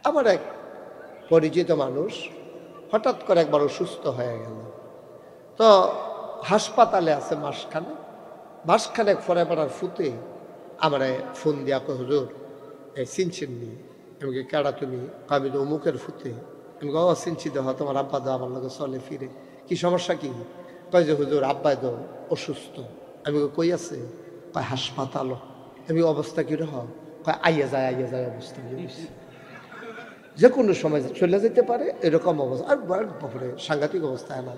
আমার এক পরিচিত মানুষ হঠাৎ করে একবার অসুস্থ হয়ে গেল। তো হাসপাতালে আছে মাসখানেক পরে বেড়ার ফুতে আমারে ফোন দিয়া কো হুজুর এই চিনছেন নি? আমি কেডা তুমি? আমি তো অমুকের ফুতে। আমি চিনছি দেহ তোমার আব্বা দো আমার লগে চলে ফিরে, কি সমস্যা কি? কয় যে হুজুর আব্বাই তো অসুস্থ। আমি কই আছে? কয় হাসপাতাল। আমি অবস্থা কিরকম? কয় আইয়া যায় অবস্থা, যে কোনো সময় চলে যেতে পারে এরকম অবস্থা। আর বাপরে সাংঘাতিক অবস্থায় না।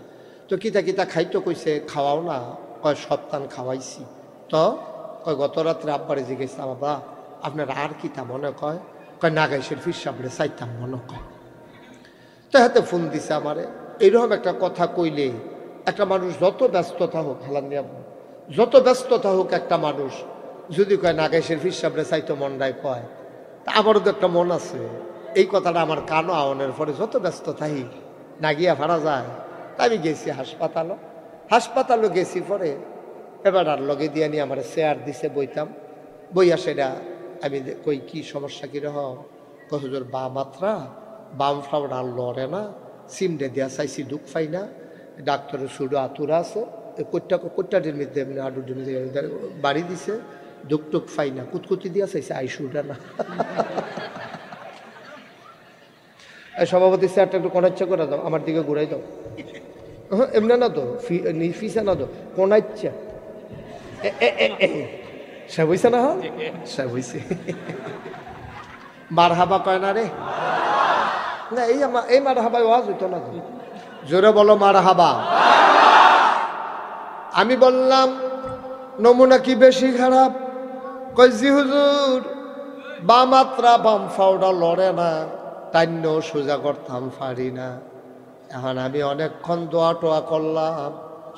তো কিতা খাইতো কইছে, খাওয়াও না? কয় সপ্তাহ খাওয়াইছি। তো কয় গত রাত্রে আব্বারে জিজ্ঞেস বাবা আপনার আর কিতা মনে কয় নাগাইশের ফির সাবরে চাইতাম মনে কয়। তো হাতে ফোন দিছে আমারে। এইরকম একটা কথা কইলে একটা মানুষ যত ব্যস্ততা হোক, যত ব্যস্ততা হোক একটা মানুষ যদি কয় নাগাইশের ফির সাবরে চাইতো মনটায় কয়, তা আমারও তো একটা মন আছে। এই কথাটা আমার কানও আওয়ানোর পরে যত ব্যস্ত থাকি না গিয়া ভাড়া যায়। তা আমি গেছি হাসপাতালও গেছি পরে এবার আর লগে দিয়ে নিয়ে আমার চেয়ার দিছে, বইয়া সেটা আমি কই কি সমস্যা কিরকম? হুজুর বাম ফাউডা লড়ে না, সিমডে দিয়া চাইছি দুঃখ পাই না, ডাক্তারের শুধু আতুরা আছে, কোট্টাটির মধ্যে বাড়ি দিছে, দুঃখ টুক পাই না, কুতকুতি দিয়া চাইছে আইসুটা না। সভাপতি স্যারটা একটু কোনাচ্ছা করে দাও, আমার দিকে ঘুরাই দাও। হ্যাঁ এমনি না তো ফিসা না তো কোনাচ্ছা সে বইছে না? হ্যাঁ সে বইছে। মার হাবা কয় না রে না, এই মার হাবাই ওয়াজ হইতো না। জোরে বলো মার হাবা। আমি বললাম নমুনা কি বেশি খারাপ? কই জি হুজুর বাম ফাউডা লড়ে না, টাইন্য সোজা করতাম পারি না। এখন আমি অনেকক্ষণ দোয়া টোয়া করলাম,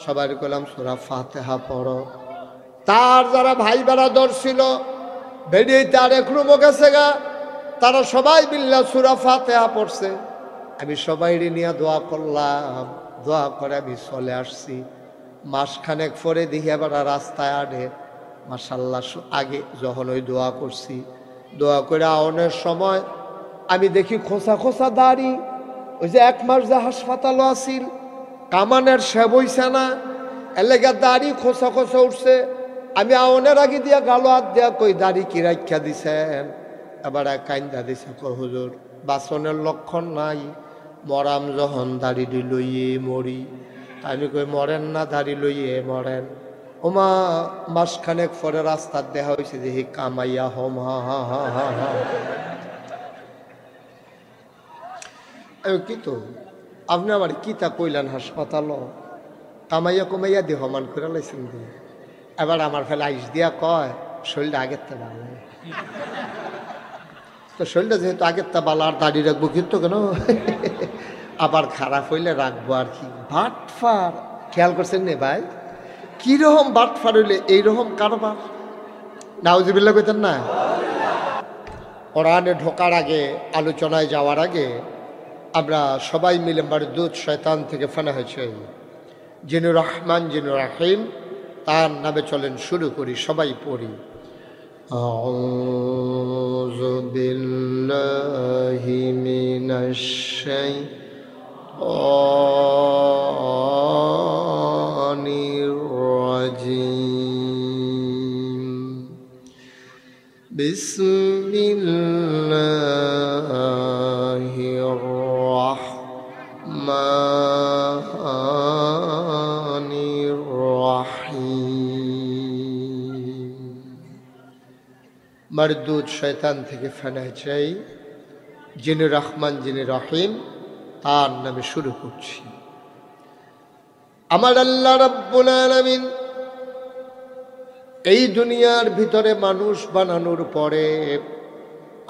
সবাই করলাম সূরা ফাতিহা পড়ো। তার যারা ভাই বেড়াদর ছিল বেরিয়ে তার এখনো গেছে গা, তারা সবাই মিল্লা সূরা ফাতিহা পড়ছে। আমি সবাই নিয়ে দোয়া করলাম, দোয়া করে আমি চলে আসছি। মাসখানেক পরে দেখি আবার রাস্তায় আনে মাশাআল্লাহ। আগে যখন ওই দোয়া করছি, দোয়া করে আওনের সময় আমি দেখি খোসা দাড়ি। ওই যে 1 মাস যে হাসপাতালও আসিল, কামানের সে বইছে না, এলাকার দাড়ি খোসা উঠছে। আমি আওনের আগে দিয়া গালো হাত দিয়া কই দাড়ি কি রাখা দিছেন? এবার কাইন্দা দিছে, হুজুর বাসনের লক্ষণ নাই, মরাম যখন দাড়ি লইয়ে মরি। আমি কই মরেন না, দাড়ি লইয়ে মরেন। ওমা মাসখানেক পরে রাস্তার দেখা হয়েছে যে হি কামাইয়া হম হা। কি তো আপনি আমার কিতা কইলেন হাসপাতাল কামাইয়া দেহ মান করে লাইছেন দিয়ে। এবার আমার ফেলে আইস দিয়া কয় শরীরটা আগের তা ভালো। তো শরীরটা যেহেতু আগের তা ভালো আর দাড়ি রাখবো কিন্তু কেন আবার খারাপ হইলে রাখবো আর কি। বাটফার খেয়াল করছেন নে ভাই, কিরকম বাটফার হইলে এইরকম কারবার। নাউজুবিল্লাহ কইতেন না? কোরআনে ঢোকার আগে, আলোচনায় যাওয়ার আগে আমরা সবাই মিলে মারদুদ শয়তান থেকে ফানা হয়েছে যিনি রহমান যিনি রাহিম, তার নামে চলেন শুরু করি, সবাই পড়ি। আউযু বিল্লাহি মিনাশ শাইতানির রাজিম। বিসমিল্লাহির রাহমানির রাহিম। মারদুদ শয়তান থেকে ফানা চাই, যিনি রহমান যিনি রহিম, তার নামে শুরু করছি। আমার আল্লাহ রাব্বুল আলামিন এই দুনিয়ার ভিতরে মানুষ বানানোর পরে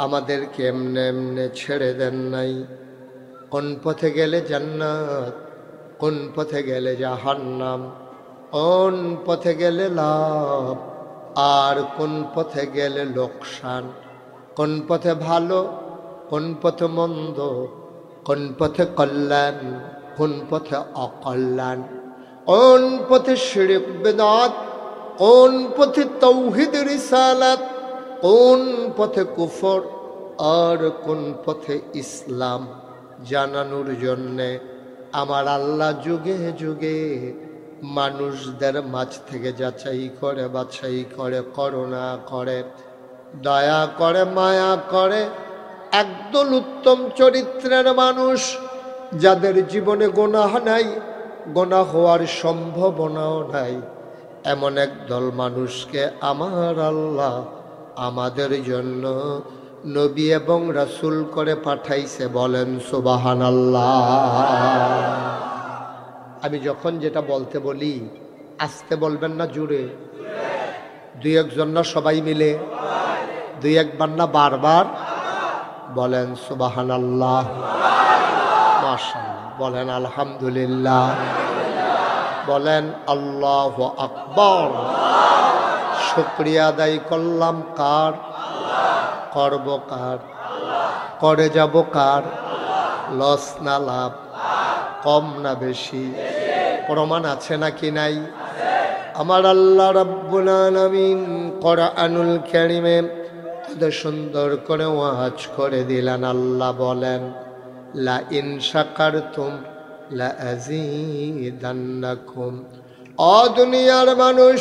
আমাদেরকে এমনে এমনে ছেড়ে দেন নাই। কোন পথে গেলে জান্নাত, কোন পথে গেলে জাহান্নাম, কোন পথে গেলে লাভ আর কোন পথে গেলে লোকসান, কোন পথে ভালো কোন পথে মন্দ, কোন পথে কল্যাণ কোন পথে অকল্যাণ, কোন পথে শিরক বিদআত, কোন পথে তাওহীদ রিসালাত, কোন পথে কুফর, আর কোন পথে ইসলাম জানানোর জন্যে আমার আল্লাহ যুগে যুগে মানুষদের মাঝ থেকে যাচাই করে বাছাই করে, করুণা করে, দয়া করে, মায়া করে। একদল উত্তম চরিত্রের মানুষ, যাদের জীবনে গুনাহ নাই, গুনাহ হওয়ার সম্ভাবনাও নাই, এমন একদল মানুষকে আমার আল্লাহ আমাদের জন্য নবী এবং রাসূল করে পাঠাইছে। বলেন সুবহানাল্লাহ। আমি যখন যেটা বলতে বলি আস্তে বলবেন না, জুড়ে? দুই একজন না সবাই মিলে? দুই একবার না বারবার? বলেন সুবহানাল্লাহ, মাশাআল্লাহ, বলেন আলহামদুলিল্লাহ, বলেন আল্লাহু আকবার। শুকরিয়া আদায় করলাম কার? করব কার? করে যাব কার? লস না লাভ? কম না বেশি? প্রমাণ আছে নাকি নাই? আমার আল্লাহ রাব্বুল আলামিন কোরআনুল কারীমে এত সুন্দর করে ওয়াজ করে দিলেন। আল্লাহ বলেন, লা ইন শাকারতুম লা আযীদান্নাকুম। ও দুনিয়ার মানুষ,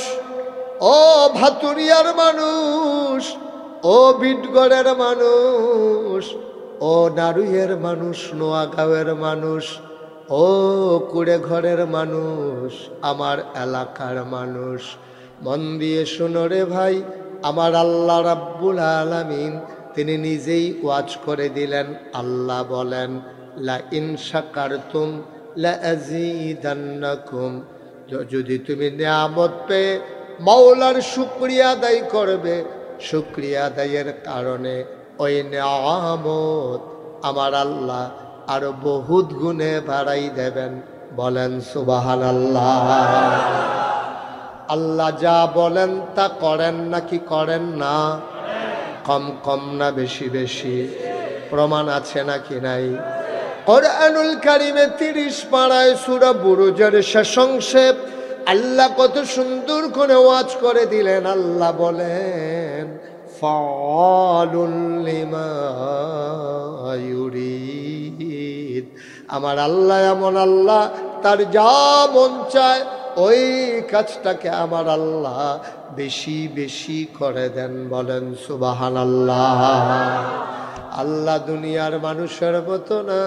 ও ভাতুরিয়ার মানুষ, ও বিটগড়ের মানুষ, ও নারুইয়ের মানুষ, নোয়াগাঁওয়ের মানুষ, ও কুড়ে ঘরের মানুষ, আমার এলাকার মানুষ, মন দিয়ে শুনো রে ভাই। আমার আল্লাহ রাব্বুল আলামিন তিনি নিজেই ওয়াজ করে দিলেন। আল্লাহ বলেন, লা ইন শাকারতুম লা আযীদান্নাকুম। যদি তুমি নিয়ামত পেয়ে মাওলার শুকরিয়া আদায় করবে, শুকরিয়া আদায়ের কারণে ওই নিয়ামত আমার আল্লাহ আরো বহুত গুণে বাড়াই দেবেন। বলেন সুবহানাল্লাহ। আল্লাহ যা বলেন তা করেন নাকি করেন না? কম কম না বেশি বেশি? প্রমাণ আছে নাকি নাই? কোরআনুল কারীমে 30 পারায় সূরা বুরুজের শেষ অংশে আল্লাহ কত সুন্দর করে ওয়াজ করে দিলেন। আল্লাহ বলেন, ফাআলুল লিমা ইউরিদ। আমার আল্লাহ এমন আল্লাহ, তার যা মন চায় ওই কাজটাকে আমার আল্লাহ বেশি বেশি করে দেন। বলেন সুবহানাল্লাহ। আল্লাহ দুনিয়ার মানুষের মতো না।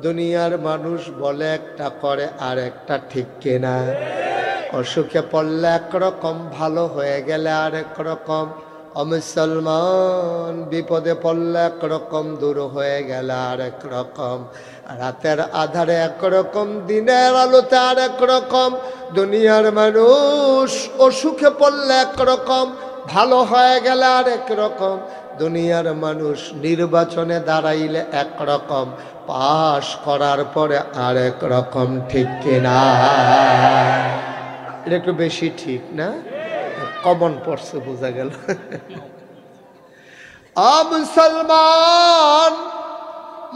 দুনিয়ার মানুষ বলে একটা, করে আর একটা, ঠিক কিনা? অসুখে পড়লে একরকম, ভালো হয়ে গেলে আরেক রকম। মুসলমান বিপদে পড়লে একরকম, দূর হয়ে গেলে আরেক রকম। রাতের আধারে একরকম, দিনের আলোতে আরেক রকম। দুনিয়ার মানুষ অসুখে পড়লে একরকম, ভালো হয়ে গেলে আরেক রকম। দুনিয়ার মানুষ নির্বাচনে দাঁড়াইলে একরকম, পাশ করার পরে আরেক রকম, ঠিক কিনা? এটা একটু বেশি ঠিক না? কমন পড়ছে, বোঝা গেল। মুসলমান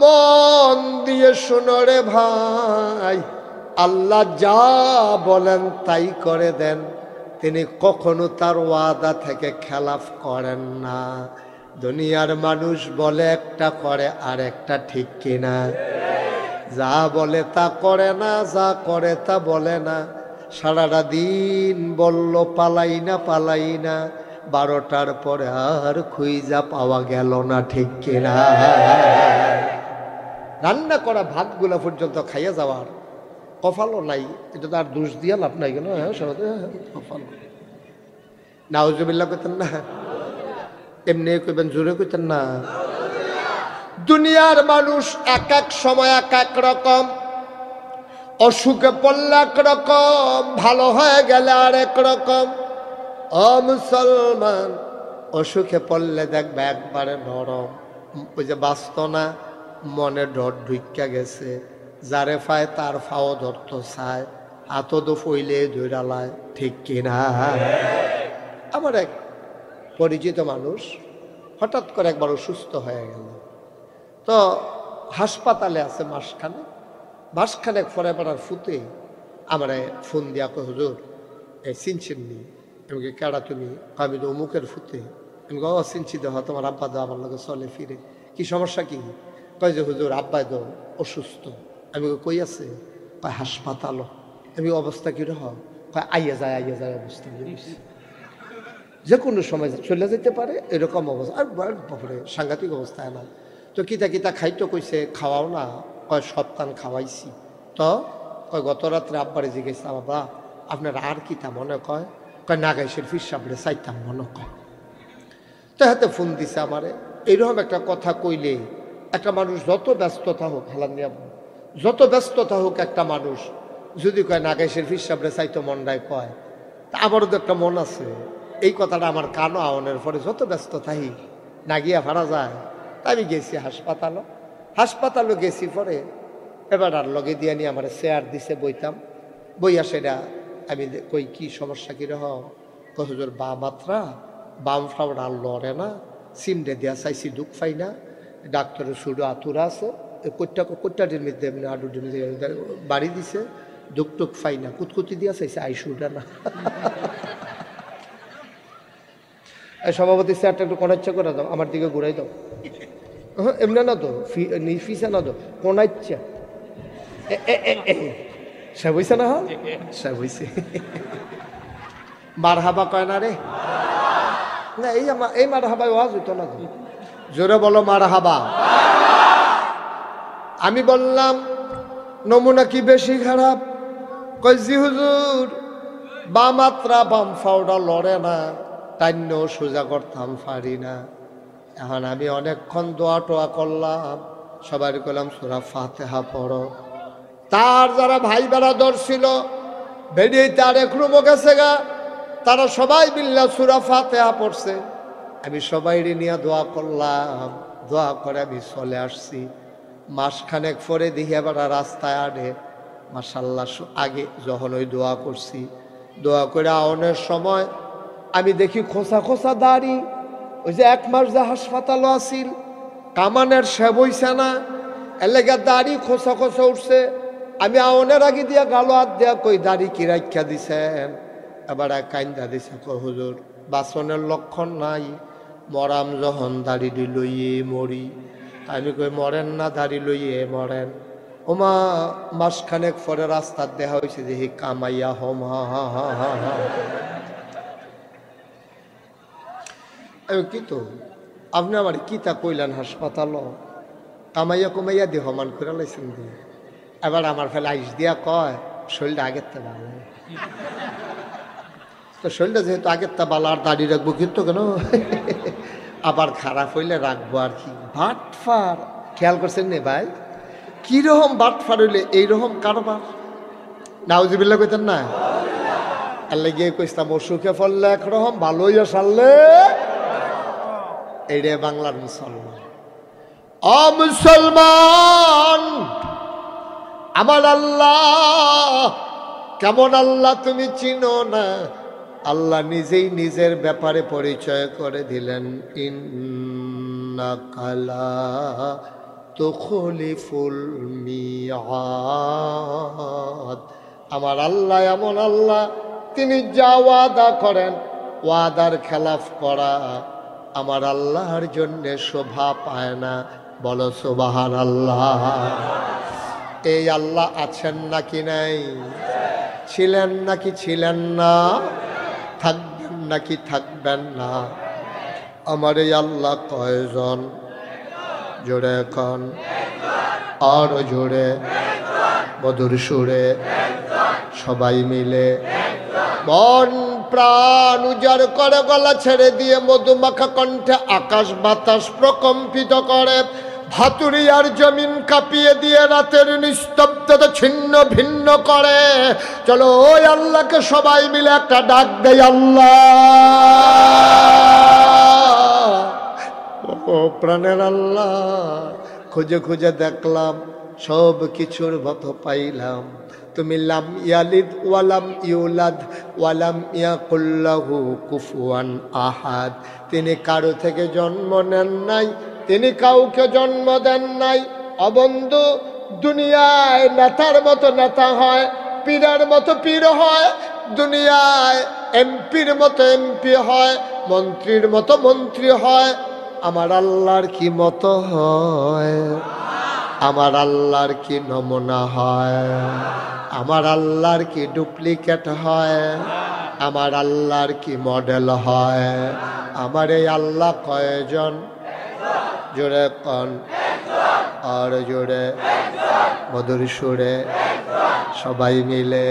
মন দিয়ে শোনো রে ভাই, আল্লাহ যা বলেন তাই করে দেন। তিনি কখনো তার ওয়াদা থেকে খেলাফ করেন না। দুনিয়ার মানুষ বলে একটা, করে আর একটা, ঠিক কিনা? যা বলে তা করে না, যা করে তা বলে না। সারাটা দিন বলল পালাই না পালাই না, 12টার পরে আর খুঁজা পাওয়া গেল না, ঠিক কিনা? রান্না করা ভাতগুলা পর্যন্ত খাইয়া যাওয়ার কপালও নাই। এটা তো আর দোষ দিয়া লাভ নাই কেন? কপাল। নাউজুবিল্লাহ কইতেন না? এমনি কইবেন, জোরে কইতেন না? দুনিয়ার মানুষ এক এক সময় এক এক রকম। অসুখে পড়লে একরকম, ভালো হয়ে গেলে আরেক রকম। মুসলমান অসুখে পড়লে দেখবে একবারে নরম, ওই যে বাঁচত না, মনে ডর ঢুইকা গেছে। যারে পায় তার ফাও ধরত চায়, হাত তো ফইলে ধৈরালায়, ঠিক কিনা? আমার এক পরিচিত মানুষ হঠাৎ করে একবার অসুস্থ হয়ে গেল। তো হাসপাতালে আছে মাসখানেক পরে পাড়ার ফুতে আমার ফোন দিয়া কয়, হুজুর এই চিনছেন নি? আমি কেডা তুমি? আমি তো অমুকের ফুতে। আমি চিনছি দেহ, তোমার আব্বা দা আমার লগে চলে ফিরে। কি সমস্যা কি? কয় যে হুজুর আব্বাই তো অসুস্থ। আমি কই আছে? কয় হাসপাতাল। আমি অবস্থা কিরকম? কয় আইয়া যায় অবস্থা, যে কোনো সময় চলে যেতে পারে এরকম অবস্থা। আর বাপরে সাংঘাতিক অবস্থায় না। তো কিতা খাইতো কইছে, খাওয়াও না? কয় সপ্তাহ খাওয়াইছি। তো কয় গত রাত্রে আব্বারে জিজ্ঞেস, বাবা আপনার আর কিতা মনে কয়? কয় নাগাইশের ফির সাবড়ে চাইতাম মনে কয়। তো হাতে ফোন দিছে আমারে। এইরকম একটা কথা কইলে একটা মানুষ যত ব্যস্ততা হোক, হালান নিয়া যত ব্যস্ততা হোক, একটা মানুষ যদি কয় নাগাইশের ফির সাবড়ে চাইতো মনটায় কয়, তা আমারও তো একটা মন আছে। এই কথাটা আমার কানও আওয়ানোর পরে যত ব্যস্ত থাই না গিয়া ভাড়া যায়। তাই আমি গেছি হাসপাতালও গেছি। পরে এবার আর লগে দিয়ে নিয়ে আমার চেয়ার দিছে, বইতাম। বইয়া সেটা আমি কই কি সমস্যা কিরকম? হুজুর বা মাত্রা বাম ফ্লাউড আর লড়ে না, সিমডে দিয়া চাইছি দুঃখ পাই না, ডাক্তারের শুধু আতুরা আছে, কোট্টাটির মধ্যে আডুটির মধ্যে বাড়ি দিছে, দুঃখ টুক পাই না, কুতকুতি দিয়া চাইছে আইসুটা না। সভাপতি চেয়ারটা একটু কোনাচ্ছা করে দাও, আমার দিকে ঘুরাই দাও। হ্যাঁ এমনি না তো, ফিসা না তো, কোনাচ্ছা। সে বইছে না? হ্যাঁ সে বইছে। মার হাবা কয় না রে? না এই মার হাবায় ওয়াজ হইতো না তো। জোরে বলো মার হাবা। আমি বললাম নমুনা কি বেশি খারাপ? কই জি হুজুর, বা মাত্রা বাম ফাউডা লড়ে না, টান্য সোজা করতাম পারি না। এখন আমি অনেকক্ষণ দোয়া টোয়া করলাম, সবাই করলাম সূরা ফাতিহা পড়ো। তার যারা ভাই বেড়াদর ছিল বেরিয়ে তার এক রুমও গেছে গা, তারা সবাই মিল্লা সূরা ফাতিহা পড়ছে। আমি সবাই নিয়ে দোয়া করলাম, দোয়া করে আমি চলে আসছি। মাসখানেক পরে দেখি আবার রাস্তায় আনে। মাশাআল্লাহ, আগে যখন ওই দোয়া করছি, দোয়া করে আওনের সময় আমি দেখি খোসা খোসা দাড়ি। ওই যে 1 মাস যে হাসপাতালও আসিল, কামানের সে বইছে না, এলাকা দাড়ি খোসা খোসা উঠছে। আমি আওনের আগে দিয়া গালো হাত দিয়া কই দাড়ি কি রাখা দিছেন? এবার কাইন্দা দিছে, হুজুর বাসনের লক্ষণ নাই, মরাম যখন দাড়ি লইয়ে মরি। আমি কই মরেন না, দাড়ি লইয়ে মরেন। ওমা মাসখানেক পরে রাস্তার দেখা হয়েছে যে কামাইয়া হম হা হা হা হা হা। কি তো আপনি আমার কিতা কইলেন? হাসপাতাল কামাইয়া কমাইয়া দিয়ে হমান করে লাইছেন দিয়ে। এবার আমার ফেলে আইস দিয়া কয় শরীরটা আগের তা ভালো। তো শরীরটা যেহেতু আগের তা ভালো, আর দাড়ি রাখবো কিন্তু কেন? আবার খারাপ হইলে রাখবো আর কি। বাটফার খেয়াল করছেন নে ভাই? কিরকম বাটফার হইলে এইরকম কারবার। নাউজুবিল্লাহ কইতেন না? আল্লাহ গিয়ে কইতাম অসুখে ফললে একরকম, ভালো হইয়া সারলে এইরে বাংলার মুসলমান। মুসলমান, আমার আল্লাহ কেমন আল্লাহ তুমি চিনো না? আল্লাহ নিজেই নিজের ব্যাপারে পরিচয় করে দিলেন, ইন্নাকা লা তুখলিফুল মিআদ। আমার আল্লাহ এমন আল্লাহ, তিনি যা ওয়াদা করেন, ওয়াদার খেলাফ করা আমার আল্লাহর জন্য শোভা পায় না। বলো সুবহানাল্লাহ। এই আল্লাহ আছেন নাকি নাই? ছিলেন নাকি ছিলেন না? থাকবেন নাকি থাকবেন না? আমার এই আল্লাহ কয়জন? জোরে কন, আর জোরে মধুর সুরে সবাই মিলে মন প্রাণ উজাড় করে গলা ছেড়ে দিয়ে মধুমাখা কণ্ঠে আকাশ বাতাস প্রকম্পিত করে, ভাতুরিয়ার জমিন কাঁপিয়ে দিয়ে রাতের নিস্তব্ধতা ছিন্ন ভিন্ন করে। চলো ওই আল্লাহকে সবাই মিলে একটা ডাক দেয়, আল্লাহ। ও প্রাণের আল্লাহ, খুঁজে খুঁজে দেখলাম, সব কিছুর মতো পাইলাম তুমি লাম ইয়ালিদ ওয়ালাম ইউলাদ ওয়ালাম ইয়াকুল লাহু কুফুয়ান আহাদ। তিনি কারো থেকে জন্ম নেন নাই, তিনি কাউকে জন্ম দেন নাই। অবন্ধু, দুনিয়ায় নেতার মতো নেতা হয়, পীরের মতো পীর হয়, দুনিয়ায় এমপির মতো এমপি হয়, মন্ত্রীর মতো মন্ত্রী হয়। আমার আল্লাহর কি মতো হয়, আমার আল্লাহর কি নমুনা হয়, আমার আল্লাহর কি ডুপ্লিকেট হয়, আমার আল্লাহর কি মডেল হয়। আমার এই আল্লাহ কয়জন? জোরে কন, আর জোরে মধুর সুরে সবাই মিলে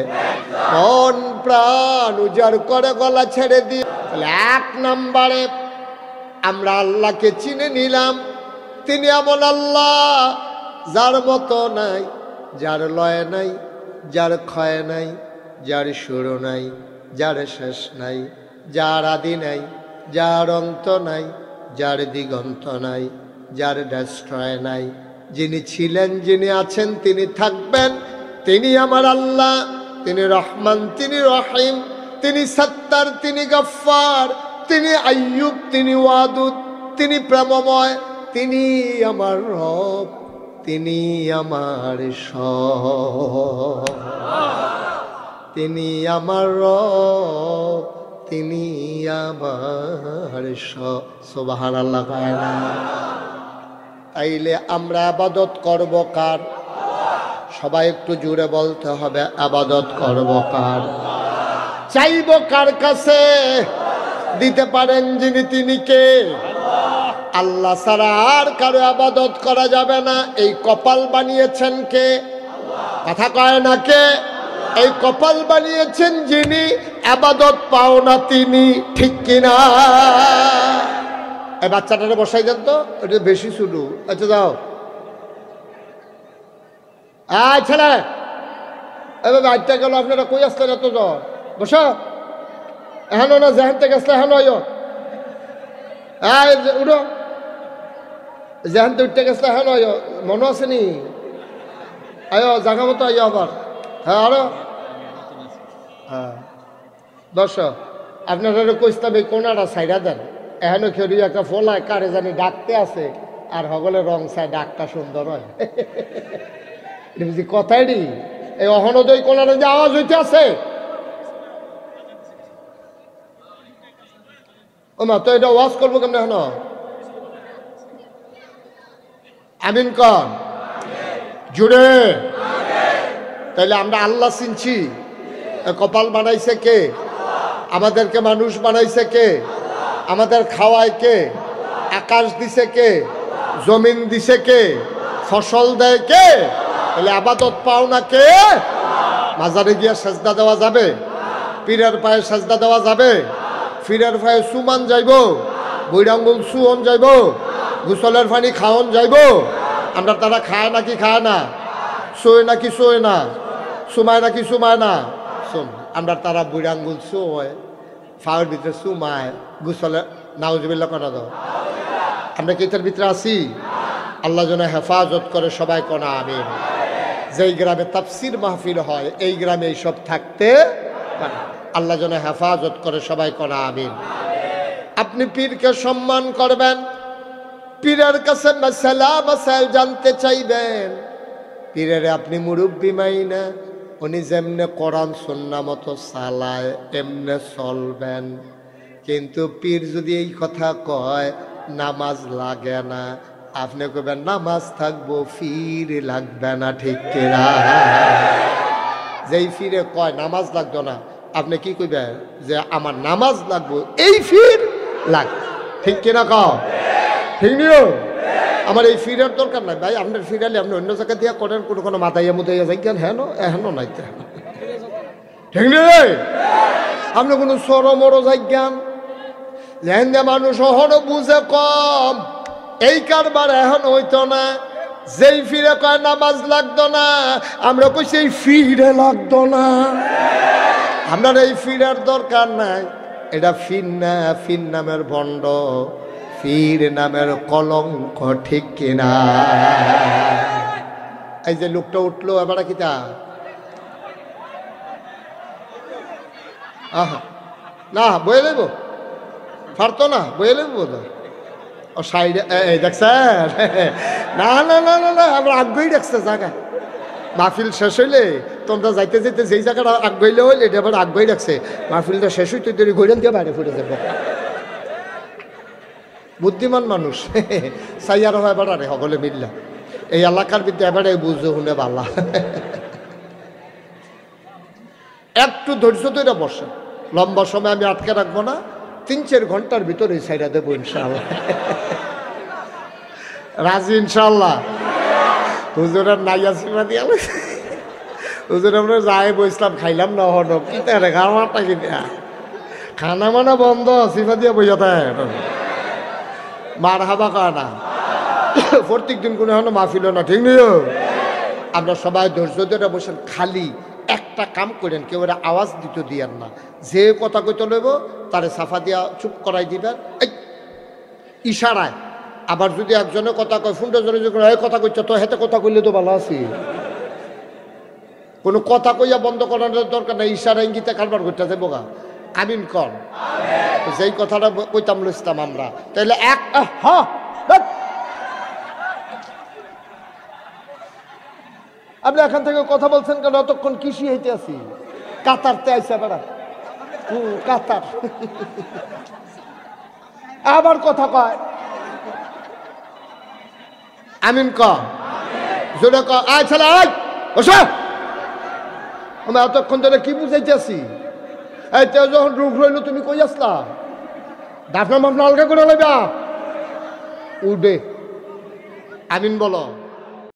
মন প্রাণ উজাড় করে গলা ছেড়ে দিয়ে এক নম্বরে আমরা আল্লাহকে চিনে নিলাম। তিনি এমন আল্লাহ যার মতো নাই, যার লয় নাই, যার ক্ষয় নাই, যার শুরু নাই, যার শেষ নাই, যার আদি নাই, যার অন্ত নাই, যার দিগন্ত নাই, যার ডেস্ট্রয় নাই। যিনি ছিলেন, যিনি আছেন, তিনি থাকবেন, তিনি আমার আল্লাহ। তিনি রহমান, তিনি রহিম, তিনি সত্তার, তিনি গফফার, তিনি আইয়ুব, তিনি ওয়াদুদ, তিনি প্রেমময়, তিনি আমার রব, তিনি আমার সব, তিনি আমার রব, তিনি আমার সব। সুবহানাল্লাহ। তাইলে আমরা ইবাদত করব কার? সবাই একটু জোরে বলতে হবে, ইবাদত করব কার? চাইব কার কাছে? দিতে পারেন যিনি, তিনি কে? আল্লাহ ছাড়া আর কারো ইবাদত করা যাবে না। এই কপাল বানিয়েছেন কে? কথা কয় না কে? এই কপাল বানিয়েছেন যিনি, ইবাদত পাও না তিনি, ঠিক কিনা? এই বাচ্চাটারে বসাই দেন তো, এটা বেশি শুরু। আচ্ছা যাও, আয় ছেলে, এবার বাড়িতে গেল। আপনারা কই আসলেন এত জ্বর? বসো। এহেন না যেহেন থেকে আসলে এহেন উঠো, যেহেন তো উঠতে গেছলে এহেন মনে আছে নি? আয়ো জাগা মতো আইও আবার। হ্যাঁ আরো হ্যাঁ বসো। আপনারা কইতাম এই কোনাটা সাইডা দেন। এহেন খেয়ে একটা ফোলায় কারে জানি ডাকতে আছে, আর হগলে রং চাই ডাকটা সুন্দর হয়। কথাই নি এই অহনদয় কোনাটা যে আওয়াজ হইতে আছে। ও মা, তো এটা ওয়াজ করবো কেমন? এখন আমিন কন জুড়ে। তাইলে আমরা আল্লাহ চিনছি। কপাল বানাইছে কে? আমাদেরকে মানুষ বানাইছে কে? আমাদের খাওয়ায় কে? আকাশ দিছে কে? জমিন দিছে কে? ফসল দেয় কে? তাহলে ইবাদত পাও না কে? মাজারে গিয়া সেজদা দেওয়া যাবে? পীরের পায়ে সেজদা দেওয়া যাবে? ফিরের পায়ে সুমান যাইব? বৈরাঙ্গুল সুয়ন যাইব? গোসলের পানি খাওয়ন যাইব? আমরা তারা খায় নাকি খায় না? শোয় নাকি শোয় না? সুমায় নাকি সুমায় না? শোন, আমরা তারা বৈরাঙ্গুল শোয়, ফাওয়ার ভিতরে সুমায়, গোসলের নাউজুবিল্লাহ করা দাও। আমরা কি এটার ভিতরে আছি? আল্লাহ যেন হেফাজত করে, সবাই কোনা আমিন। যেই গ্রামে তাফসির মাহফিল হয়, এই গ্রামে এইসব থাকতে পারে। আল্লাহ যেন হেফাজত করে, সবাই কোনা আমিন। আপনি পীরকে সম্মান করবেন, পীরের কাছে মাসালা মাসাইল জানতে চাইবেন। পীরের আপনি মুরব্বী মাইনা, উনি যেমনে কোরআন সুন্নাহ মতো চালায় এমনে চলবেন। কিন্তু পীর যদি এই কথা কয় নামাজ লাগে না, আপনি কইবেন নামাজ থাকবো, ফির লাগবে না, ঠিক কিনা? যেই ফিরে কয় নামাজ লাগতো না, আপনি কি কইবেন? যে আমার নামাজ লাগবো, এই ফির লাগ, ঠিক কিনা? কও ঠিক নিও। আমার এই ফিরের দরকার নাই ভাই। আপনার ফিরালে আপনি অন্য জায়গা দিয়ে করেন, কোনো কোনো মাথাইয়া মুতাইয়া যাই কেন? হেন এহেনও নাই, ঠিক নেই। আপনি কোনো সরমরো যাই জ্ঞান যেন মানুষ অহনো বুঝে কম, এই কারবার এখন হইতো না। যেই ফিরে কয় নামাজ লাগতো না, আমরা কইছি এই ফিরে লাগতো না। আপনার এই ফিরের দরকার নাই। এটা ফির না, ফির নামের ভণ্ড, ফির নামের কলঙ্ক, ঠিক কিনা? এই যে লোকটা উঠলো এবার কিতা, আহা না বয়ে লইব, পারতো না বয়ে লইব বোধ। ও সাইডে এই দেখছেন? না না না না না, আমরা আগ্রহী দেখছে জায়গা। মাহফিল শেষ হইলে তোমরা যাইতে যেতে যেই জায়গাটা আগ্রহীলে হইলে এটা আবার আগ্রহী রাখছে। মাহফিলটা শেষ হইতে তৈরি ঘুরেন দিয়ে বাইরে ফুটে যাবো। বুদ্ধিমান মানুষ সাইয়ার হয় বেড়ারে সকলে মিললা এই এলাকার ভিতরে এবারে বুঝে শুনে বালা একটু ধৈর্য ধরে বসে লম্বা সময় আমি আটকে রাখবো না 3-4 ঘন্টার ভিতরে সাইরা দেবো ইনশাআল্লাহ রাজি ইনশাআল্লাহ হুজুরের নাইয়া সিমা দিয়া হুজুর আমরা যাই বসলাম খাইলাম না হন কি তাহলে খাওয়াটা কি খানা মানা বন্ধ সিমা দিয়া বইয়া থাকে মার হাবা খাওয়া না প্রত্যেক দিন কোনো হলো মাহফিল না ঠিক নেই আমরা সবাই ধৈর্য ধরে বসেন খালি একটা কাম করেন কেউ এরা আওয়াজ দিতে দিয়েন না যে কথা কইতে লইব তারে সাফা দিয়া চুপ করাই দিবেন এই ইশারায় আবার যদি একজনের কথা কয় ফোনটা জোরে জোরে এই কথা কইছ তো হেতে কথা কইলে তো ভালো আছি কোনো কথা কইয়া বন্ধ করানোর দরকার নাই ইশারা ইঙ্গিতে কারবার করতে যাবো গা আমিন কর যেই কথাটা কইতাম লইতাম আমরা তাইলে এক আপনি এখান থেকে কথা বলছেন কেন অতক্ষণ কৃষি হইতে আছি কাতারতে আইসা বেড়া কাতার আবার কথা কয় আমিন ক জোরে ক আয় ছেলে আয় বসো আমি এতক্ষণ ধরে কি বুঝাইতে আছি এই যখন রোগ রইল তুমি কই আসলা ডাকনা মাপনা আলগা করে লইবা উঠবে আমিন বলো